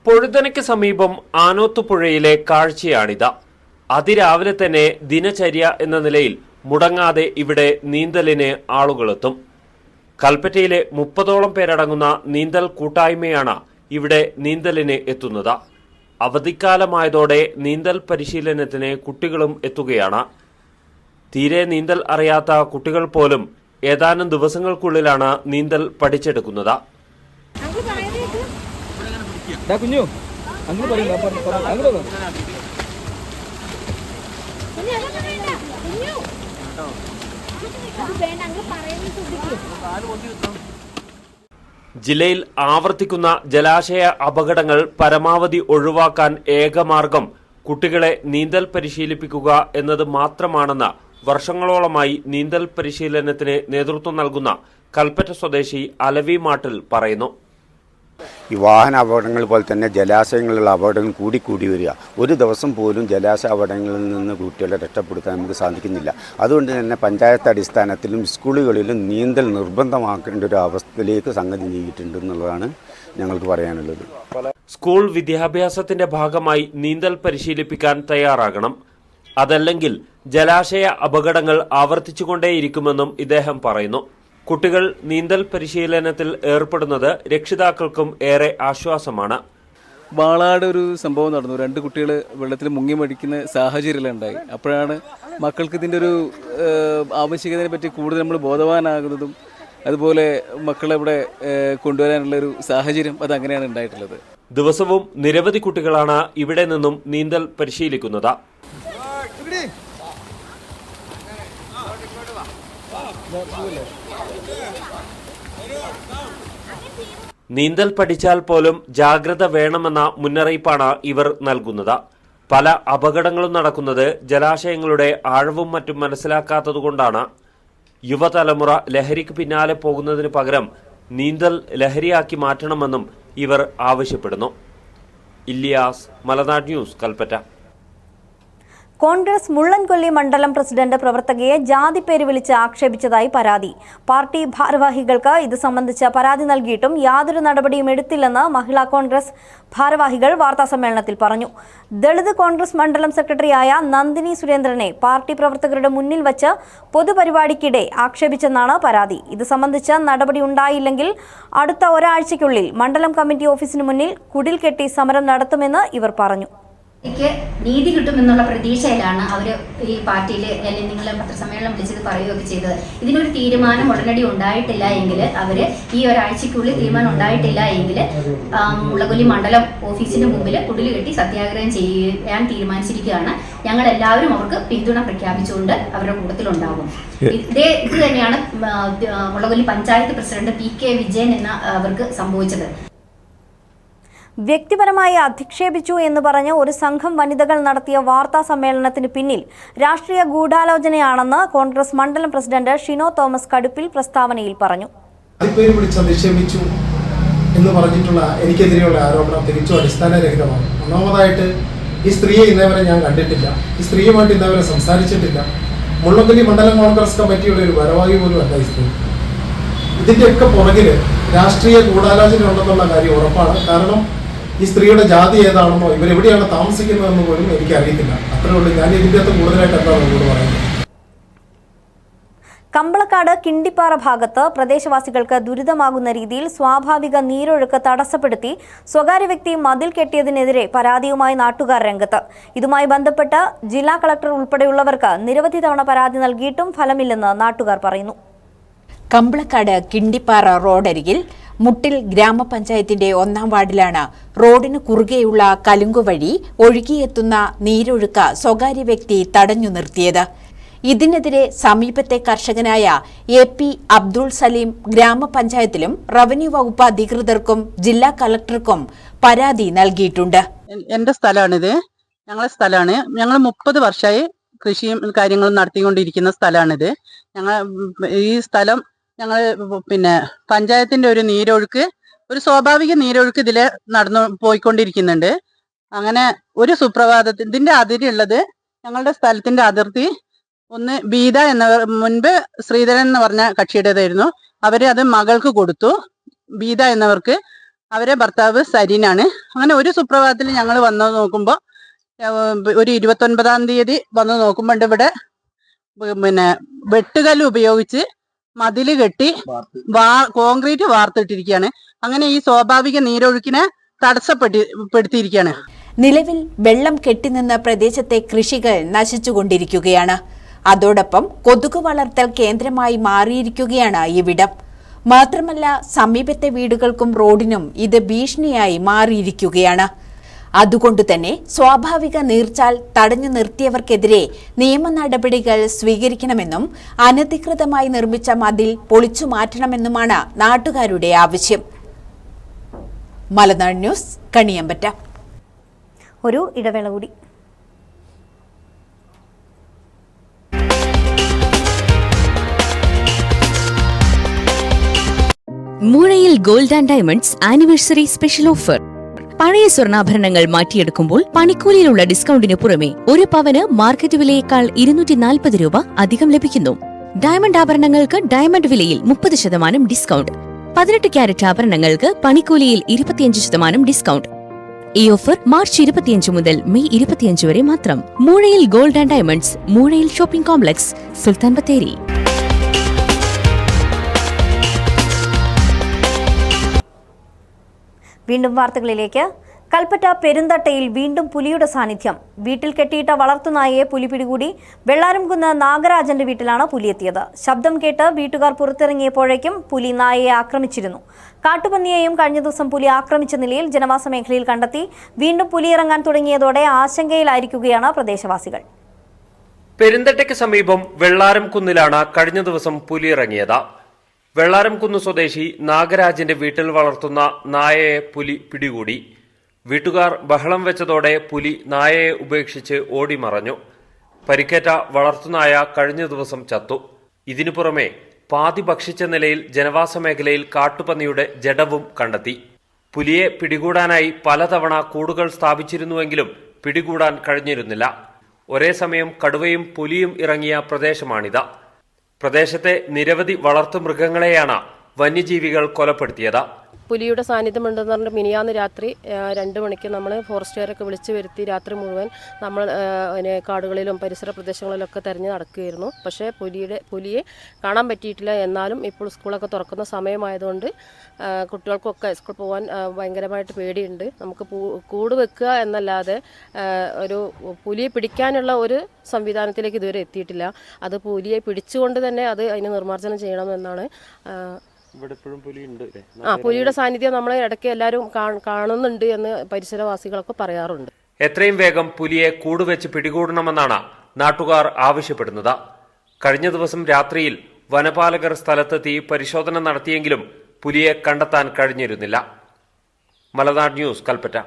പൊഴുതനയ്ക്ക് സമീപം ആനോത്തുപുഴയിലെ കാഴ്ചയാണിത്. അതിരാവിലെ തന്നെ ദിനചര്യ എന്ന നിലയിൽ മുടങ്ങാതെ ഇവിടെ നീന്തലിന് ആളുകളെത്തും. കൽപ്പറ്റയിലെ 30ഓളം പേരടങ്ങുന്ന നീന്തൽ കൂട്ടായ്മയാണ് ഇവിടെ നീന്തലിന് എത്തുന്നത്. അവധിക്കാലമായതോടെ നീന്തൽ പരിശീലനത്തിന് കുട്ടികളും എത്തുകയാണ്. തീരെ നീന്തൽ അറിയാത്ത കുട്ടികൾ പോലും ഏതാനും ദിവസങ്ങൾക്കുള്ളിലാണ് നീന്തൽ പഠിച്ചെടുക്കുന്നത്. ജില്ലയിൽ ആവർത്തിക്കുന്ന ജലാശയ അപകടങ്ങൾ പരമാവധി ഒഴിവാക്കാൻ ഏകമാർഗം കുട്ടികളെ നീന്തൽ പരിശീലിപ്പിക്കുക എന്നത് മാത്രമാണെന്ന് വർഷങ്ങളോളമായി നീന്തൽ പരിശീലനത്തിന് നേതൃത്വം നൽകുന്ന കൽപ്പറ്റ സ്വദേശി അലവി മാട്ടിൽ പറയുന്നു. ഈ വാഹന അപകടങ്ങൾ പോലെ തന്നെ ജലാശയങ്ങളിലുള്ള അപകടങ്ങൾ കൂടി വരിക. ഒരു ദിവസം പോലും ജലാശയ അപകടങ്ങളിൽ നിന്ന് കുട്ടികളെ രക്ഷപ്പെടുത്താൻ നമുക്ക് സാധിക്കുന്നില്ല. അതുകൊണ്ട് തന്നെ പഞ്ചായത്ത് അടിസ്ഥാനത്തിലും സ്കൂളുകളിലും നീന്തൽ നിർബന്ധമാക്കേണ്ട ഒരു അവസ്ഥയിലേക്ക് സംഗതി നീങ്ങിയിട്ടുണ്ടെന്നുള്ളതാണ് ഞങ്ങൾക്ക് പറയാനുള്ളത്. സ്കൂൾ വിദ്യാഭ്യാസത്തിന്റെ ഭാഗമായി നീന്തൽ പരിശീലിപ്പിക്കാൻ തയ്യാറാകണം. അതല്ലെങ്കിൽ ജലാശയ അപകടങ്ങൾ ആവർത്തിച്ചുകൊണ്ടേയിരിക്കുമെന്നും ഇദ്ദേഹം പറയുന്നു. കുട്ടികൾ നീന്തൽ പരിശീലനത്തിൽ ഏർപ്പെടുന്നത് രക്ഷിതാക്കൾക്കും ഏറെ ആശ്വാസമാണ്. വാളാട് ഒരു സംഭവം നടന്നു. 2 കുട്ടികൾ വെള്ളത്തിൽ മുങ്ങി മടിക്കുന്ന സാഹചര്യമുണ്ടായി. അപ്പോഴാണ് മക്കൾക്ക് ഇതിൻ്റെ ഒരു ആവശ്യകതയെ പറ്റി കൂടുതൽ നമ്മൾ ബോധവാനാകുന്നതും അതുപോലെ മക്കളെ ഇവിടെ കൊണ്ടുവരാനുള്ളൊരു സാഹചര്യം അതങ്ങനെയാണ് ഉണ്ടായിട്ടുള്ളത്. ദിവസവും നിരവധി കുട്ടികളാണ് ഇവിടെ നിന്നും നീന്തൽ പരിശീലിക്കുന്നത്. നീന്തൽ പഠിച്ചാൽ പോലും ജാഗ്രത വേണമെന്ന മുന്നറിയിപ്പാണ് ഇവർ നൽകുന്നത്. പല അപകടങ്ങളും നടക്കുന്നത് ജലാശയങ്ങളുടെ ആഴവും മറ്റും മനസ്സിലാക്കാത്തതുകൊണ്ടാണ്. യുവതലമുറ ലഹരിക്ക് പിന്നാലെ പോകുന്നതിന് പകരം നീന്തൽ ലഹരിയാക്കി മാറ്റണമെന്നും ഇവർ ആവശ്യപ്പെടുന്നു. ഇല്ലിയാസ്, മലനാട് ന്യൂസ്, കൽപ്പറ്റ. കോൺഗ്രസ് മുള്ളൻകൊല്ലി മണ്ഡലം പ്രസിഡന്റ് പ്രവർത്തകയെ ജാതിപ്പേര് വിളിച്ച് ആക്ഷേപിച്ചതായി പരാതി. പാർട്ടി ഭാരവാഹികൾക്ക് ഇത് സംബന്ധിച്ച പരാതി നൽകിയിട്ടും യാതൊരു നടപടിയും എടുത്തില്ലെന്ന് മഹിളാ കോൺഗ്രസ് ഭാരവാഹികൾ വാർത്താസമ്മേളനത്തിൽ പറഞ്ഞു. ദളിത് കോൺഗ്രസ് മണ്ഡലം സെക്രട്ടറിയായ നന്ദിനി സുരേന്ദ്രനെ പാർട്ടി പ്രവർത്തകരുടെ മുന്നിൽ വച്ച് പൊതുപരിപാടിക്കിടെ ആക്ഷേപിച്ചെന്നാണ് പരാതി. ഇത് സംബന്ധിച്ച നടപടി ഉണ്ടായില്ലെങ്കിൽ അടുത്ത ഒരാഴ്ചയ്ക്കുള്ളിൽ മണ്ഡലം കമ്മിറ്റി ഓഫീസിന് മുന്നിൽ കുടിൽ കെട്ടി സമരം നടത്തുമെന്ന് ഇവർ പറഞ്ഞു. എനിക്ക് നീതി കിട്ടുമെന്നുള്ള പ്രതീക്ഷയിലാണ് അവർ ഈ പാർട്ടിയിൽ അല്ലെങ്കിൽ നിങ്ങൾ പത്രസമ്മേളനം വിളിച്ചത് പറയുകയൊക്കെ ചെയ്തത്. ഇതിനൊരു തീരുമാനം ഉടനടി ഉണ്ടായിട്ടില്ല എങ്കിൽ അവർ ഈ ഒരാഴ്ചയ്ക്കുള്ളിൽ തീരുമാനം ഉണ്ടായിട്ടില്ല എങ്കിൽ മുള്ളകൊല്ലി മണ്ഡലം ഓഫീസിന് മുമ്പിൽ കുടിൽ കെട്ടി സത്യാഗ്രഹം ചെയ്യാൻ തീരുമാനിച്ചിരിക്കുകയാണ്. ഞങ്ങൾ എല്ലാവരും അവർക്ക് പിന്തുണ പ്രഖ്യാപിച്ചുകൊണ്ട് അവരുടെ കൂട്ടത്തിലുണ്ടാകും. ഇത് തന്നെയാണ് മുള്ളകൊല്ലി പഞ്ചായത്ത് പ്രസിഡന്റ് PK വിജയൻ എന്ന അവർക്ക് സംഭവിച്ചത്. വ്യക്തിപരമായി അധിക്ഷേപിച്ചു എന്ന് പറഞ്ഞ് ഒരു സംഘം വനിതകൾ നടത്തിയ വാർത്താ സമ്മേളനത്തിന് പിന്നിൽ രാഷ്ട്രീയ ഗൂഢാലോചനയാണെന്ന് കോൺഗ്രസ് മണ്ഡലം പ്രസിഡന്റ് ഷിനോ തോമസ് കടുപ്പിൽ പ്രസ്താവനയിൽ പറഞ്ഞു. അധിക്ഷേപിച്ചു എന്ന് പറഞ്ഞിട്ടുള്ള എനിക്കെതിരെയുള്ള ആരോപണം തികച്ചും അടിസ്ഥാനരഹിതമാണ്. ഒന്നാമതായിട്ട് ഈ സ്ത്രീയെ ഇന്നേവരെ ഞാൻ കണ്ടിട്ടില്ല. ഈ സ്ത്രീയുമായിട്ട് ഇന്നേവരെ സംസാരിച്ചിട്ടില്ല. മുള്ളക്കൊല്ലി മണ്ഡലം കോൺഗ്രസ് കമ്മിറ്റിയുടെ ഒരു ഭാരവാഹി പോലും അല്ല ഈ സ്ത്രീ. ഇതിൻ്റെയൊക്കെ പുറകിൽ രാഷ്ട്രീയ ഗൂഢാലോചന ഉണ്ടെന്നുള്ള കാര്യം ഉറപ്പാണ്. കാരണം ഈ സ്ത്രീയുടെ ജാതി ഏതാണെന്നോ ഇവരെവിടെയാണ് താമസിക്കുന്നതെന്ന് പോലും എനിക്കറിയത്തില്ല. അത്രേ ഉള്ളൂ. ഞാൻ ഇതിൻ്റെ അകത്ത് കൂടുതലായിട്ട് എന്താണ് എന്നോട് പറയുന്നത്. കമ്പളക്കാട് കിണ്ടിപ്പാറ ഭാഗത്ത് പ്രദേശവാസികൾക്ക് ദുരിതമാകുന്ന രീതിയിൽ സ്വാഭാവിക നീരൊഴുക്ക് തടസ്സപ്പെടുത്തി സ്വകാര്യ വ്യക്തി മതിൽ കെട്ടിയതിനെതിരെ പരാതിയുമായി നാട്ടുകാർ രംഗത്ത്. ഇതുമായി ബന്ധപ്പെട്ട് ജില്ലാ കളക്ടർ ഉൾപ്പെടെയുള്ളവർക്ക് നിരവധി തവണ പരാതി നൽകിയിട്ടും ഫലമില്ലെന്ന് നാട്ടുകാർ പറയുന്നു. കമ്പളക്കാട് കിണ്ടിപ്പാറ റോഡരികിൽ മുട്ടിൽ ഗ്രാമപഞ്ചായത്തിന്റെ 1-ാം വാർഡിലാണ് റോഡിന് കുറുകെയുള്ള കലുങ്കുവഴി ഒഴുകിയെത്തുന്ന നീരൊഴുക്ക് സ്വകാര്യ വ്യക്തി തടഞ്ഞു നിർത്തിയത്. ഇതിനെതിരെ സമീപത്തെ കർഷകനായ AP അബ്ദുൾ സലീം ഗ്രാമപഞ്ചായത്തിലും റവന്യൂ വകുപ്പ് അധികൃതർക്കും ജില്ലാ കളക്ടർക്കും പരാതി നൽകിയിട്ടുണ്ട്. എന്റെ സ്ഥലമാണിത്, ഞങ്ങളെ സ്ഥലമാണ്. ഞങ്ങൾ 30 വർഷമായി കൃഷിയും കാര്യങ്ങളും നടത്തിക്കൊണ്ടിരിക്കുന്ന സ്ഥലമാണിത്. ഈ സ്ഥലം ഞങ്ങൾ പഞ്ചായത്തിന്റെ ഒരു നീരൊഴുക്ക്, ഒരു സ്വാഭാവിക നീരൊഴുക്ക് ഇതിൽ നടന്നു പോയിക്കൊണ്ടിരിക്കുന്നുണ്ട്. അങ്ങനെ ഒരു സുപ്രഭാതത്തിൽ ഇതിന്റെ അതിരുള്ളത് ഞങ്ങളുടെ സ്ഥലത്തിന്റെ അതിർത്തി ഒന്ന് ബീത എന്നവർ, മുൻപ് ശ്രീധരൻ എന്ന് പറഞ്ഞ കക്ഷിയുടേതായിരുന്നു. അവര് അത് മകൾക്ക് കൊടുത്തു. ബീത എന്നവർക്ക്, അവരെ ഭർത്താവ് സരീനാണ്. അങ്ങനെ ഒരു സുപ്രഭാതത്തിൽ ഞങ്ങൾ വന്നു നോക്കുമ്പോൾ ഒരു 29-ാം തീയതി വന്ന് നോക്കുമ്പോൾ ഇവിടെ വെട്ടുകല്ല് ഉപയോഗിച്ച് മതില് കെട്ടി കോൺക്രീറ്റ് വാർത്തിട്ടിരിക്കുകയാണ്. അങ്ങനെ ഈ സ്വാഭാവിക നീരൊഴുക്കിനെ തടസ്സപ്പെടുത്തിയിരിക്കുകയാണ്. നിലവിൽ വെള്ളം കെട്ടിനിന്ന പ്രദേശത്തെ കൃഷികൾ നശിച്ചുകൊണ്ടിരിക്കുകയാണ്. അതോടൊപ്പം കൊതുക് വളർത്തൽ കേന്ദ്രമായി മാറിയിരിക്കുകയാണ് ഇവിടം. മാത്രമല്ല സമീപത്തെ വീടുകൾക്കും റോഡിനും ഇത് ഭീഷണിയായി മാറിയിരിക്കുകയാണ്. അതുകൊണ്ടുതന്നെ സ്വാഭാവിക നീർച്ചാൽ തടഞ്ഞു നിർത്തിയവർക്കെതിരെ നിയമ നടപടികൾ സ്വീകരിക്കണമെന്നും അനധികൃതമായി നിർമ്മിച്ച മതിൽ പൊളിച്ചു മാറ്റണമെന്നുമാണ് നാട്ടുകാരുടെ ആവശ്യം. മലനാട് ന്യൂസ്, കണിയമ്പറ്റ. ഒരു ഇടവേള കൂടി. Moozhayil gold and diamonds anniversary special offer. പഴയ സ്വർണ്ണാഭരണങ്ങൾ മാറ്റിയെടുക്കുമ്പോൾ പണിക്കൂലിയിലുള്ള ഡിസ്കൗണ്ടിന് പുറമെ 1 പവന് മാർക്കറ്റ് വിലയേക്കാൾ 240 രൂപ അധികം ലഭിക്കുന്നു. ഡയമണ്ട് ആഭരണങ്ങൾക്ക് ഡയമണ്ട് വിലയിൽ 30% ഡിസ്കൗണ്ട്. 18 ക്യാരറ്റ് ആഭരണങ്ങൾക്ക് പണിക്കൂലിയിൽ 25% ഡിസ്കൗണ്ട്. ഈ ഓഫർ മാർച്ച് 25 മുതൽ മെയ് 25 വരെ മാത്രം. Moozhayil gold and diamonds, Moozhayil shopping complex, Sultan Bathery. വീണ്ടും വാർത്തകളിലേക്ക്. കൽപ്പറ്റ പെരുന്തട്ടയിൽ വീണ്ടും പുലിയുടെ സാന്നിധ്യം. വീട്ടിൽ കെട്ടിയിട്ട വളർത്തുനായയെ പുലി പിടികൂടി. വെള്ളാരംകുന്ന് നാഗരാജന്റെ വീട്ടിലാണ് പുലിയെത്തിയത്. ശബ്ദം കേട്ട് വീട്ടുകാർ പുറത്തിറങ്ങിയപ്പോഴേക്കും പുലി നായയെ ആക്രമിച്ചിരുന്നു. കാട്ടുപന്നിയെയും കഴിഞ്ഞ ദിവസം പുലി ആക്രമിച്ച നിലയിൽ ജനവാസ മേഖലയിൽ കണ്ടെത്തി. വീണ്ടും പുലി ഇറങ്ങാൻ തുടങ്ങിയതോടെ ആശങ്കയിലായിരിക്കുകയാണ് പ്രദേശവാസികൾ. പെരുന്തട്ടയ്ക്ക് സമീപം വെള്ളാരംകുന്നിലാണ് കഴിഞ്ഞ ദിവസം പുലി ഇറങ്ങിയത്. വെള്ളാരംകുന്ന് സ്വദേശി നാഗരാജന്റെ വീട്ടിൽ വളർത്തുന്ന നായയെ പുലി പിടികൂടി. വീട്ടുകാർ ബഹളം വെച്ചതോടെ പുലി നായയെ ഉപേക്ഷിച്ച് ഓടിമറഞ്ഞു. പരിക്കേറ്റ വളർത്തുനായ കഴിഞ്ഞ ദിവസം ചത്തു. ഇതിനു പുറമെ പാതി ഭക്ഷിച്ച നിലയിൽ ജനവാസ മേഖലയിൽ കാട്ടുപന്നിയുടെ ജഡവും കണ്ടെത്തി. പുലിയെ പിടികൂടാനായി പലതവണ കൂടുകൾ സ്ഥാപിച്ചിരുന്നുവെങ്കിലും പിടികൂടാൻ കഴിഞ്ഞിരുന്നില്ല. ഒരേ സമയം കടുവയും പുലിയും ഇറങ്ങിയ പ്രദേശമാണിത്. പ്രദേശത്തെ നിരവധി വളർത്തുമൃഗങ്ങളെയാണ് വന്യജീവികൾ കൊലപ്പെടുത്തിയത്. പുലിയുടെ സാന്നിധ്യമുണ്ടെന്ന് പറഞ്ഞിട്ട് മിനിയാന്ന് രാത്രി 2 മണിക്ക് നമ്മൾ ഫോറസ്റ്റുകാരൊക്കെ വിളിച്ചു വരുത്തി രാത്രി മുഴുവൻ നമ്മൾ കാടുകളിലും പരിസര പ്രദേശങ്ങളിലൊക്കെ തെരഞ്ഞു നടക്കുകയായിരുന്നു. പക്ഷേ പുലിയെ കാണാൻ പറ്റിയിട്ടില്ല. എന്നാലും ഇപ്പോൾ സ്കൂളൊക്കെ തുറക്കുന്ന സമയമായതുകൊണ്ട് കുട്ടികൾക്കൊക്കെ സ്കൂൾ പോകാൻ ഭയങ്കരമായിട്ട് പേടിയുണ്ട്. നമുക്ക് കൂട് വെക്കുക എന്നല്ലാതെ ഒരു പുലിയെ പിടിക്കാനുള്ള ഒരു സംവിധാനത്തിലേക്ക് ഇതുവരെ എത്തിയിട്ടില്ല. അത് പുലിയെ പിടിച്ചുകൊണ്ട് തന്നെ അതിന് നിർമ്മാർജ്ജനം ചെയ്യണമെന്നാണ്. പുലിയുടെ സാന്നിധ്യം നമ്മളെ ഇടയ്ക്ക് എല്ലാവരും കാണുന്നുണ്ട് എന്ന് പരിസരവാസികളൊക്കെ പറയാറുണ്ട്. എത്രയും വേഗം പുലിയെ കൂടുവെച്ച് പിടികൂടണമെന്നാണ് നാട്ടുകാർ ആവശ്യപ്പെടുന്നത്. കഴിഞ്ഞ ദിവസം രാത്രിയിൽ വനപാലകർ സ്ഥലത്തെത്തി പരിശോധന നടത്തിയെങ്കിലും പുലിയെ കണ്ടെത്താൻ കഴിഞ്ഞിരുന്നില്ല. മലനാട് ന്യൂസ്, കൽപ്പറ്റ.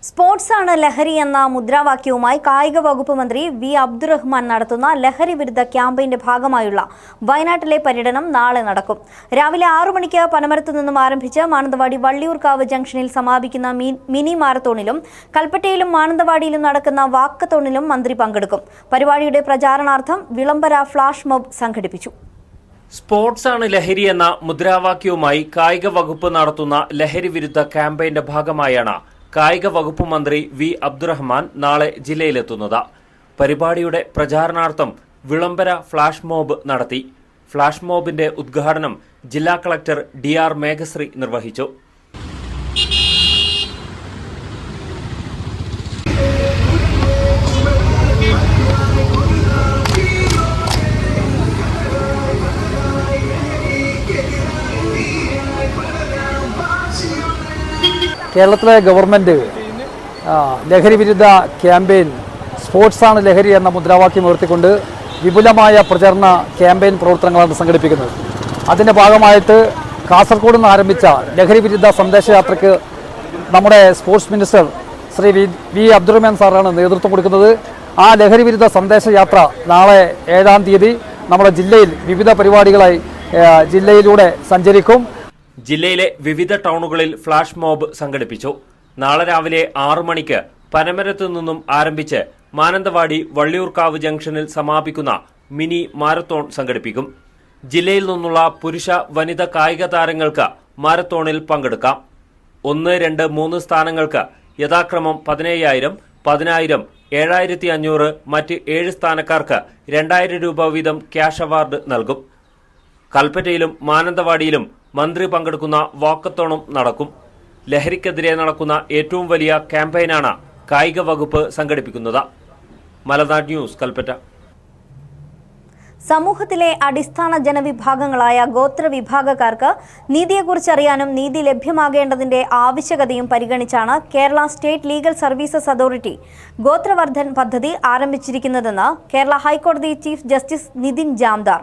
സ്പോർട്സ് ആണ് ലഹരി എന്ന മുദ്രാവാക്യവുമായി കായിക വകുപ്പ് മന്ത്രി വി അബ്ദുറഹ്മാൻ നടത്തുന്ന ലഹരി വിരുദ്ധ ക്യാമ്പയിന്റെ ഭാഗമായുള്ള വയനാട്ടിലെ പര്യടനം നാളെ നടക്കും. രാവിലെ 6 മണിക്ക് പനമരത്തു നിന്നും ആരംഭിച്ച് മാനന്തവാടി വള്ളിയൂർക്കാവ് ജംഗ്ഷനിൽ സമാപിക്കുന്ന മിനി മാരത്തോണിലും കൽപ്പറ്റയിലും മാനന്തവാടിയിലും നടക്കുന്ന വാക്കത്തോണിലും മന്ത്രി പങ്കെടുക്കും. പരിപാടിയുടെ പ്രചാരണാർത്ഥം വിളംബര ഫ്ലാഷ് മോബ് സംഘടിപ്പിച്ചു. സ്പോർട്സ് ആണ് ലഹരി എന്ന മുദ്രാവാക്യവുമായി കായിക വകുപ്പ് നടത്തുന്ന ലഹരി വിരുദ്ധ ക്യാമ്പയിന്റെ ഭാഗമായാണ് കായിക വകുപ്പ് മന്ത്രി വി അബ്ദുറഹ്മാൻ നാളെ ജില്ലയിലെത്തുന്നത്. പരിപാടിയുടെ പ്രചാരണാർത്ഥം വിളംബര ഫ്ലാഷ് മോബ് നടത്തി. ഫ്ലാഷ് മോബിന്റെ ഉദ്ഘാടനം ജില്ലാ കളക്ടർ DR മേഘശ്രീ നിർവഹിച്ചു. കേരളത്തിലെ ഗവൺമെൻറ് ലഹരി വിരുദ്ധ ക്യാമ്പയിൻ സ്പോർട്സാണ് ലഹരി എന്ന മുദ്രാവാക്യം ഉയർത്തിക്കൊണ്ട് വിപുലമായ പ്രചരണ ക്യാമ്പയിൻ പ്രവർത്തനങ്ങളാണ് സംഘടിപ്പിക്കുന്നത്. അതിൻ്റെ ഭാഗമായിട്ട് കാസർഗോഡ് നിന്ന് ആരംഭിച്ച ലഹരി വിരുദ്ധ സന്ദേശയാത്രയ്ക്ക് നമ്മുടെ sports minister Shri V Abdurahman സാറാണ് നേതൃത്വം കൊടുക്കുന്നത്. ആ ലഹരി വിരുദ്ധ സന്ദേശയാത്ര നാളെ 7-ാം തീയതി നമ്മുടെ ജില്ലയിൽ വിവിധ പരിപാടികളായി ജില്ലയിലൂടെ സഞ്ചരിക്കും. ജില്ലയിലെ വിവിധ ടൗണുകളിൽ ഫ്ലാഷ് മോബ് സംഘടിപ്പിച്ചു. നാളെ രാവിലെ 6 മണിക്ക് പനമരത്തു നിന്നും ആരംഭിച്ച് മാനന്തവാടി വള്ളിയൂർക്കാവ് ജംഗ്ഷനിൽ സമാപിക്കുന്ന മിനി മാരത്തോൺ സംഘടിപ്പിക്കും. ജില്ലയിൽ നിന്നുള്ള പുരുഷ വനിത കായിക താരങ്ങൾക്ക് മാരത്തോണിൽ പങ്കെടുക്കാം. 1, 2, 3 സ്ഥാനങ്ങൾക്ക് യഥാക്രമം 17,000, 10,000, 7,500, മറ്റ് 7 സ്ഥാനക്കാർക്ക് 2,000 രൂപ വീതം ക്യാഷ് അവാർഡ് നൽകും. കൽപ്പറ്റയിലും മാനന്തവാടിയിലും മന്ത്രി പങ്കെടുക്കുന്ന വാക്കത്തോണും നടക്കും. ലഹരിക്കെതിരെ നടക്കുന്ന ഏറ്റവും വലിയ ക്യാമ്പയിനാണ് കായിക വകുപ്പ് സംഘടിപ്പിക്കുന്നത്. മലനാട് ന്യൂസ്, കൽപ്പറ്റ. സമൂഹത്തിലെ അടിസ്ഥാന ജനവിഭാഗങ്ങളായ ഗോത്രവിഭാഗക്കാർക്ക് നീതിയെക്കുറിച്ചറിയാനും നീതി ലഭ്യമാകേണ്ടതിന്റെ ആവശ്യകതയും പരിഗണിച്ചാണ് Kerala state legal services authority Gothravardhan പദ്ധതി ആരംഭിച്ചിരിക്കുന്നതെന്ന് കേരള ഹൈക്കോടതി ചീഫ് ജസ്റ്റിസ് നിതിൻ ജാംദാർ.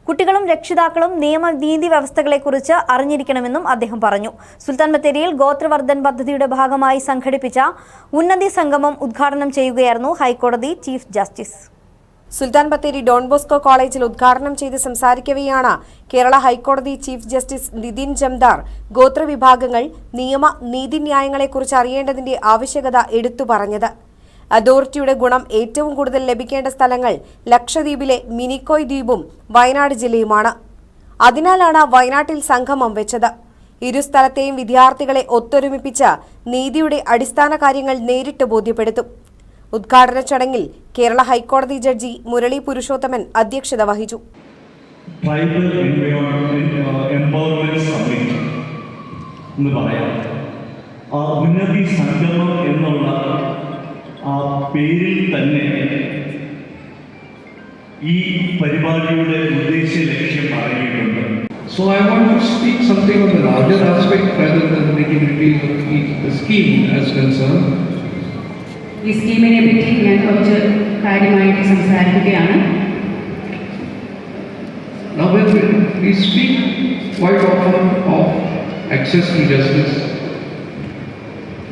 കുട്ടികളും രക്ഷിതാക്കളും നീതി വ്യവസ്ഥകളെക്കുറിച്ച് അറിഞ്ഞിരിക്കണമെന്നും അദ്ദേഹം പറഞ്ഞു. സുൽത്താൻ ബത്തേരിയിൽ ഗോത്രവർദ്ധൻ പദ്ധതിയുടെ ഭാഗമായി സംഘടിപ്പിച്ച ഉന്നതി സംഗമം ഉദ്ഘാടനം ചെയ്യുകയായിരുന്നു ഹൈക്കോടതി chief justice. Sultan Bathery Don Bosco കോളേജിൽ ഉദ്ഘാടനം ചെയ്ത് സംസാരിക്കവെയാണ് കേരള ഹൈക്കോടതി ചീഫ് ജസ്റ്റിസ് നിതിൻ ജംദാർ ഗോത്രവിഭാഗങ്ങൾ നീതിന്യായങ്ങളെക്കുറിച്ച് അറിയേണ്ടതിന്റെ ആവശ്യകത എടുത്തു പറഞ്ഞത്. അതോറിറ്റിയുടെ ഗുണം ഏറ്റവും കൂടുതൽ ലഭിക്കേണ്ട സ്ഥലങ്ങൾ ലക്ഷദ്വീപിലെ മിനിക്കോയ് ദ്വീപും വയനാട് ജില്ലയുമാണ്. അതിനാലാണ് വയനാട്ടിൽ സംഗമം വെച്ചത്. ഇരു സ്ഥലത്തെയും വിദ്യാർത്ഥികളെ ഒത്തൊരുമിപ്പിച്ച് നീതിയുടെ അടിസ്ഥാന കാര്യങ്ങൾ നേരിട്ട് ബോധ്യപ്പെടുത്തും. ഉദ്ഘാടന ചടങ്ങിൽ കേരള ഹൈക്കോടതി ജഡ്ജി മുരളി പുരുഷോത്തമൻ അധ്യക്ഷത വഹിച്ചു. ട്രൈബൽ എംപവർമെന്റ് സമിറ്റ് എന്ന് പറയാം. ആ ഉന്നതി സംഗമം എന്നുള്ള ആ പേരിൽ തന്നെ ഈ പരിപാടിയുടെ ഉദ്ദേശ ലക്ഷ്യം പറയുന്നുണ്ട്. So I want to speak something on the larger aspect rather than making repeat the scheme as concerned. ഈ സ്കീമിനെ പറ്റി ഞാൻ കുറച്ച് കാര്യമായിട്ട് സംസാരിക്കുകയാണ്. Now when we speak quite often of access to justice,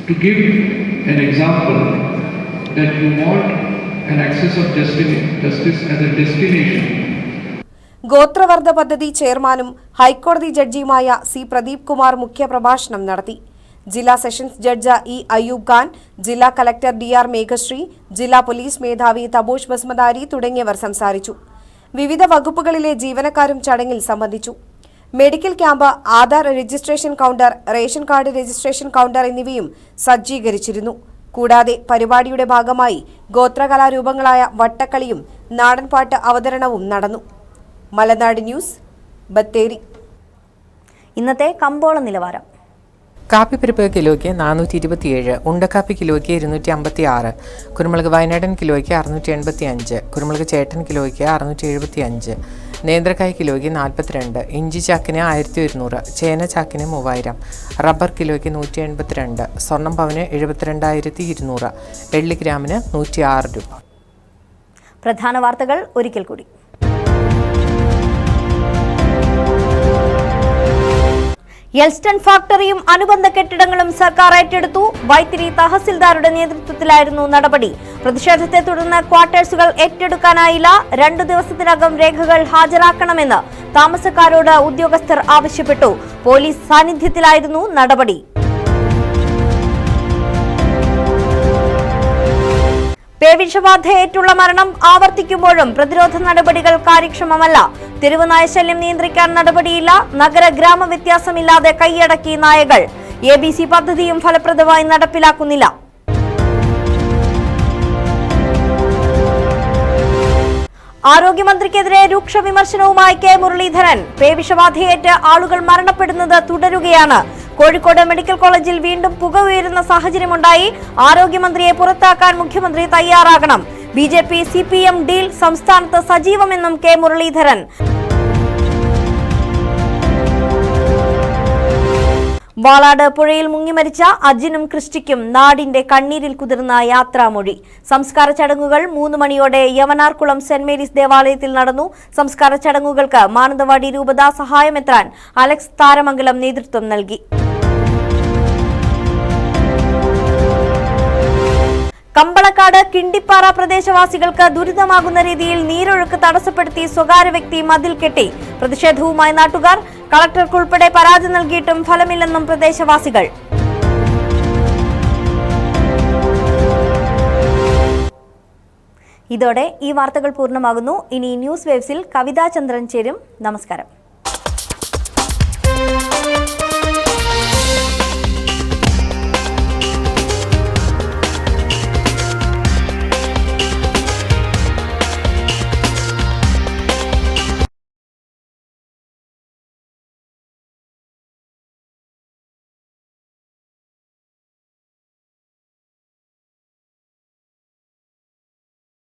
to give an example that you want an access of justice as a destination. ഗോത്രവർദ്ധ പദ്ധതി ചെയർമാനും ഹൈക്കോടതി ജഡ്ജിയുമായ C Pradeep Kumar മുഖ്യപ്രഭാഷണം നടത്തി. ജില്ലാ sessions judge E Ayyub Khan, ജില്ലാ കലക്ടർ DR മേഘശ്രീ, ജില്ലാ പോലീസ് മേധാവി തബോഷ് ബസ്മദാരി തുടങ്ങിയവർ സംസാരിച്ചു. വിവിധ വകുപ്പുകളിലെ ജീവനക്കാരും ചടങ്ങിൽ സംബന്ധിച്ചു. Medical camp, Aadhaar registration counter, ration card registration counter എന്നിവയും സജ്ജീകരിച്ചിരുന്നു. കൂടാതെ പരിപാടിയുടെ ഭാഗമായി ഗോത്രകലാരൂപങ്ങളായ വട്ടക്കളിയും നാടൻപാട്ട് അവതരണവും നടന്നു. മലനാട് ന്യൂസ്, ബത്തേരി. ഇന്നത്തെ കമ്പോള നിലവാരം. കാപ്പിപ്പരിപ്പ് കിലോയ്ക്ക് 427, ഉണ്ടക്കാപ്പി കിലോയ്ക്ക് 256, കുരുമുളക് വയനാടൻ കിലോയ്ക്ക് 685, കുരുമുളക് ചേട്ടൻ കിലോയ്ക്ക് 675, നേന്ത്രക്കായ് കിലോയ്ക്ക് 42, ഇഞ്ചി ചാക്കിന് 1100, ചേന ചാക്കിന് 3000, റബ്ബർ കിലോയ്ക്ക് 182, സ്വർണം പവന് 72,200, വെള്ളി ഗ്രാമിന് 106 രൂപ. പ്രധാന വാർത്തകൾ ഒരിക്കൽ കൂടി. എൽസ്റ്റൺ ഫാക്ടറിയും അനുബന്ധ കെട്ടിടങ്ങളും സർക്കാർ ഏറ്റെടുത്തു. വൈത്തിരി തഹസിൽദാരുടെ നേതൃത്വത്തിലായിരുന്നു നടപടി. പ്രതിഷേധത്തെ തുടർന്ന് ക്വാർട്ടേഴ്സുകൾ ഏറ്റെടുക്കാനായില്ല. 2 ദിവസത്തിനകം രേഖകൾ ഹാജരാക്കണമെന്ന് താമസക്കാരോട് ഉദ്യോഗസ്ഥർ ആവശ്യപ്പെട്ടു. പോലീസ് സാന്നിധ്യത്തിലായിരുന്നു നടപടി. പേവിഷബാധയേറ്റുള്ള മരണം ആവർത്തിക്കുമ്പോഴും പ്രതിരോധ നടപടികൾ കാര്യക്ഷമമല്ല. തെരുവ് നായശല്യം നിയന്ത്രിക്കാൻ നടപടിയില്ല. നഗര ഗ്രാമ വ്യത്യാസമില്ലാതെ കൈയടക്കി നായകൾ. ABC പദ്ധതിയും ഫലപ്രദമായി നടപ്പിലാക്കുന്നില്ല. ആരോഗ്യമന്ത്രിക്കെതിരെ രൂക്ഷ വിമർശനവുമായി കെ മുരളീധരൻ. പേവിഷബാധയേറ്റ് ആളുകൾ മരണപ്പെടുന്നത് തുടരുകയാണ്. കോഴിക്കോട് മെഡിക്കൽ കോളേജിൽ വീണ്ടും പുക ഉയരുന്ന സാഹചര്യമുണ്ടായി. ആരോഗ്യമന്ത്രിയെ പുറത്താക്കാൻ മുഖ്യമന്ത്രി തയ്യാറാകണം. BJP CPM ഡീൽ സംസ്ഥാനത്ത് സജീവമെന്നും കെ മുരളീധരൻ. വാളാട് പുഴയിൽ മുങ്ങിമരിച്ച അജിനും ക്രിസ്റ്റിക്കും നാടിന്റെ കണ്ണീരിൽ കുതിർന്ന യാത്രാമൊഴി. സംസ്കാര ചടങ്ങുകൾ 3 മണിയോടെ യവനാർകുളം സെന്റ് മേരീസ് ദേവാലയത്തിൽ നടന്നു. സംസ്കാര ചടങ്ങുകൾക്ക് മാനന്തവാടി രൂപത സഹായമെത്രാൻ അലക്സ് താരമംഗലം നേതൃത്വം നൽകി. കമ്പളക്കാട് കിണ്ടിപ്പാറ പ്രദേശവാസികൾക്ക് ദുരിതമാകുന്ന രീതിയിൽ നീരൊഴുക്ക് തടസ്സപ്പെടുത്തി സ്വകാര്യ വ്യക്തി മതിൽ കെട്ടി. പ്രതിഷേധവുമായി നാട്ടുകാർ. കളക്ടർക്കുൾപ്പെടെ പരാതി നൽകിയിട്ടും ഫലമില്ലെന്നും പ്രദേശവാസികൾ. ഇതോടെ ഈ വാർത്തകൾ പൂർണ്ണമാകുന്നു. ഇനി ന്യൂസ് വേവ്സിൽ കവിതാ ചന്ദ്രൻ ചേരും. നമസ്കാരം.